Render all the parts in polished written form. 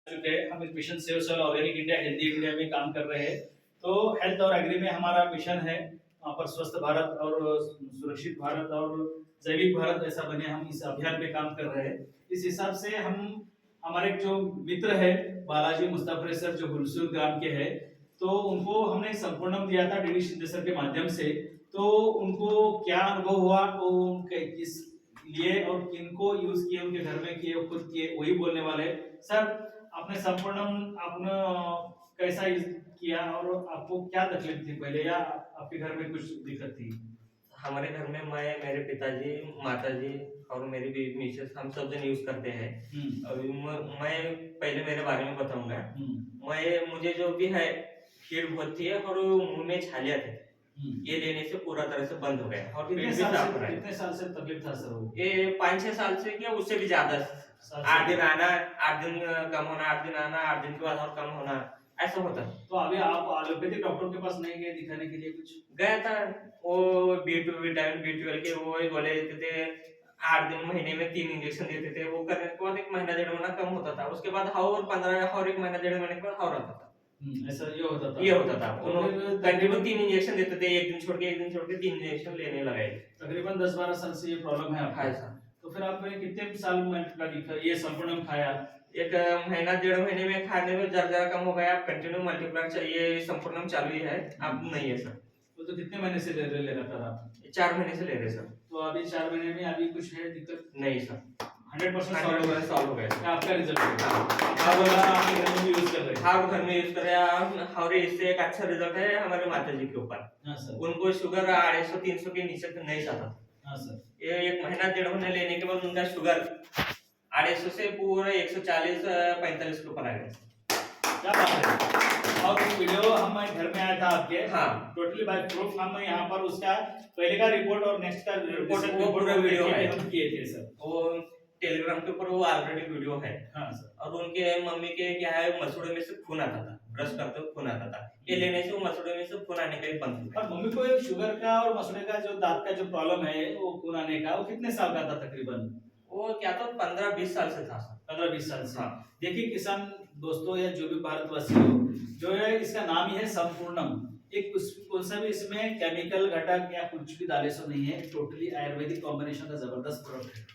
चुके हैं। हम इस mission save soil organic India healthy India में काम कर रहे हैं। तो हेल्थ और एग्री में हमारा मिशन है वहाँ पर स्वस्थ भारत और सुरक्षित भारत और जैविक भारत ऐसा बने, हम इस अभियान पे काम कर रहे हैं। इस हिसाब से हम हमारे जो मित्र है बालाजी मुस्तफर सर जो हुलसूर ग्राम के हैं, तो उनको हमने संपूर्णम दिया था डीडी शिंदे सर के माध्यम से। तो उनको क्या अनुभव हुआ, वो उनके किस लिए और किनको यूज किए, उनके घर में किए, खुद किए, वही बोलने वाले। सर आपने संपूर्णम आपने कैसा यूज किया और आपको क्या तकलीफ थी पहले, या आपके घर में कुछ दिक्कत थी? हमारे घर में मैं, मेरे पिताजी, माताजी और मेरी बीवी मिसेस, हम सब जन यूज करते हैं। अभी मैं पहले मेरे बारे में बताऊंगा। मुझे जो भी है कीड़ बहुत थी और मुंह में छालिया थे, ये लेने से पूरा तरह से बंद हो गया और पेट भी साफ हो रहा है। कितने साल से तकलीफ था सर वो? ये 5-6 साल से क्या उससे भी ज्यादा। 8 दिन आना, 8 दिन कम होना, 8 दिन आना, 8 दिन के बाद और कम होना, ऐसा होता। तो अभी आप एलोपैथिक डॉक्टर के पास नहीं गए दिखाने के लिए? कुछ गया था, वो B2 विटामिन B12 के वो बोले देते थे, 8 दिन महीने में 3 इंजेक्शन देते थे। वो करने के बाद 1 महीना 1.5 महीना कम होता था, उसके बाद और 15 और 1 महीना 1.5 महीने के बाद और आता था। ऐसा ये होता था? ये होता था। उन्होंने कंटिन्यू 3 इंजेक्शन देते थे, एक दिन छोड़ के 3 इंजेक्शन लेने लगाए। तकरीबन 10-12 साल से ये प्रॉब्लम है आपको? हाँ सर। तो फिर आपने कितने साल में ये संपूर्ण खाया? 1 महीना 1.5 महीने में खाने में जरा कम हो गया। अब कंटिन्यू मल्टीप्लायर चाहिए, संपूर्ण चालू ही है, अब नहीं है सर। तो कितने महीने से ले रहे लगातार आप? 4 महीने से ले रहे सर। तो अभी 4 महीने में अभी कुछ है दिक्कत? नहीं सर, 100% सॉल्व हो गया। आपका रिजल्ट है? आप बोला आपके घर में यूज कर रहे हैं? हाँ, घर में यूज कर रहे हैं और इससे एक अच्छा रिजल्ट है हमारे माताजी के ऊपर। हाँ सर। उनको शुगर 250-300 के नीचे नहीं जाता। हाँ सर। ये 1 महीना 1.5 महीने लेने के बाद उनका शुगर 250 से पूरा 140-45 के ऊपर आ गया। क्या बात है! और वो वीडियो हम घर में आया था आपके। हाँ, टोटली बाय प्रूफ हम यहाँ पर उसका पहले का रिपोर्ट और नेक्स्ट का रिपोर्ट वो पूरा वीडियो है, हम किए थे सर। वो टेलीग्राम के ऊपर वो ऑलरेडी वीडियो है। हाँ सर। और उनके मम्मी के क्या है, मसूड़े में से खून आता था, ब्रश करते हुए खून आता था। ये लेने से वो मसूड़े में से खून आने का ही बंद हो गया। और मम्मी को शुगर का और मसूड़े का जो दांत का जो प्रॉब्लम है, वो खून आने का, वो कितने साल का था तकरीबन? वो क्या था, 15-20 साल से था सर। 15-20 साल से। हाँ। देखिए किसान दोस्तों या जो भी भारतवासी हो, जो है इसका नाम ही है संपूर्णम। एक कौन सा भी इसमें केमिकल घटक या कुछ भी डाले सो नहीं है, टोटली आयुर्वेदिक कॉम्बिनेशन का जबरदस्त प्रोडक्ट है।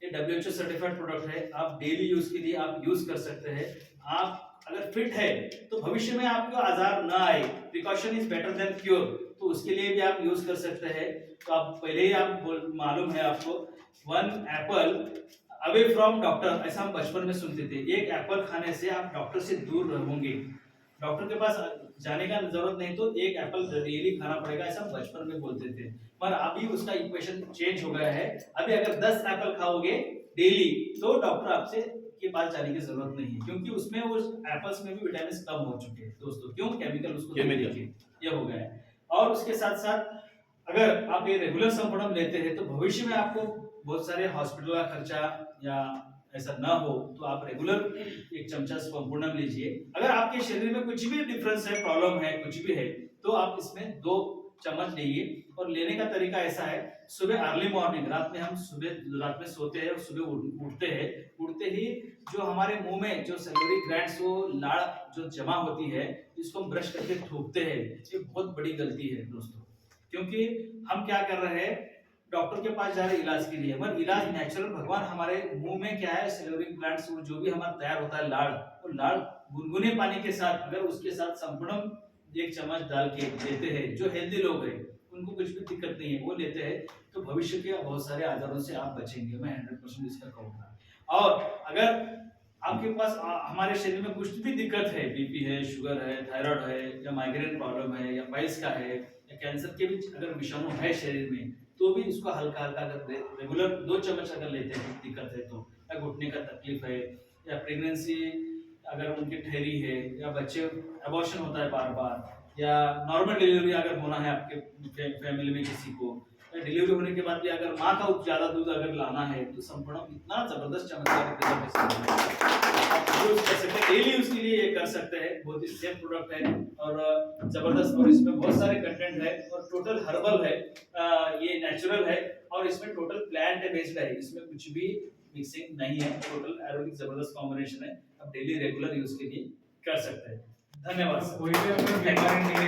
ये WHO सर्टिफाइड प्रोडक्ट है। आप डेली यूज के लिए आप यूज कर सकते हैं। आप अगर फिट है तो भविष्य में आपको आजार ना आए, precaution is better than cure, तो उसके लिए भी आप यूज कर सकते हैं। तो आप पहले ही आप मालूम है आपको, 1 एप्पल अवे फ्रॉम डॉक्टर, ऐसा हम बचपन में सुनते थे। 1 एप्पल खाने से आप डॉक्टर से दूर रहोगे, डॉक्टर के पास जाने का जरूरत नहीं, तो 1 एप्पल डेली खाना पड़ेगा, ऐसा बचपन में बोलते थे। पर अभी उसका इक्वेशन चेंज हो गया है। अभी अगर 10 एप्पल खाओगे डेली तो डॉक्टर आपसे के पास जाने की जरूरत नहीं है, क्योंकि उसमें वो एप्पल्स में भी विटामिन कम हो चुके हैं दोस्तों। क्यों? केमिकल उसको ये हो गया है। और उसके साथ साथ अगर आप ये रेगुलर संपूर्णम लेते हैं तो भविष्य में आपको बहुत सारे हॉस्पिटल का खर्चा या ऐसा ना हो, तो आप रेगुलर 1 चमचा संपूर्णम लीजिए। अगर आपके शरीर में कुछ भी डिफरेंस है, प्रॉब्लम है, कुछ भी है, तो आप इसमें 2 चम्मच लीजिए। और लेने का तरीका ऐसा है, सुबह अर्ली मॉर्निंग, रात में सोते हैं और सुबह उठते ही जो हमारे मुंह में जो सैलिवरी ग्लैंड्स, वो लाड़ जो जमा होती है, इसको हम ब्रश करके थूकते हैं। ये बहुत बड़ी गलती है दोस्तों, क्योंकि हम क्या कर रहे हैं, डॉक्टर के पास जा रहे इलाज के लिए, मगर इलाज नेचुरल भगवान हमारे मुंह में क्या है, सैलिवरी ग्लैंड्स जो भी हमारा तैयार होता है लाड़, वो लाड़ गुनगुने पानी के साथ, अगर उसके साथ संपूर्ण 1 चम्मच डाल के लेते हैं, जो हेल्दी लोग हैं उनको कुछ भी दिक्कत नहीं है, वो लेते हैं, तो भविष्य के बहुत सारे आजारों से आप बचेंगे। मैं 100% इसका कहूँगा। और अगर आपके पास हमारे शरीर में कुछ भी दिक्कत है, बीपी है, शुगर है, थायराइड है, या माइग्रेन प्रॉब्लम है, या पाइल्स का है, या कैंसर के भी अगर विषाणु है शरीर में, तो भी इसको हल्का हल्का अगर रेगुलर 2 चम्मच अगर लेते हैं दिक्कत है तो, या घुटने का तकलीफ है, या प्रेगनेंसी अगर उनकी ठहरी है, या बच्चे अबॉर्शन होता है बार बार, या नॉर्मल डिलीवरी अगर होना है आपके फैमिली में किसी को, या डिलीवरी होने के बाद भी अगर माँ का ज्यादा दूध अगर लाना है, तो संपूर्ण इतना जबरदस्त चमत्कार यूज कर सकते हैं, डेली यूज के लिए ये कर सकते हैं। बहुत ही सेफ प्रोडक्ट है और जबरदस्त, और इसमें बहुत सारे कंटेंट है और टोटल हर्बल है, ये नेचुरल है, और इसमें टोटल प्लांट बेस्ड है, इसमें कुछ भी मिक्सिंग नहीं है, टोटल आयुर्वेदिक जबरदस्त कॉम्बिनेशन है। आप डेली रेगुलर यूज के लिए कर सकते हैं। धन्यवाद सर। कोई भी अगर बीमारी नहीं है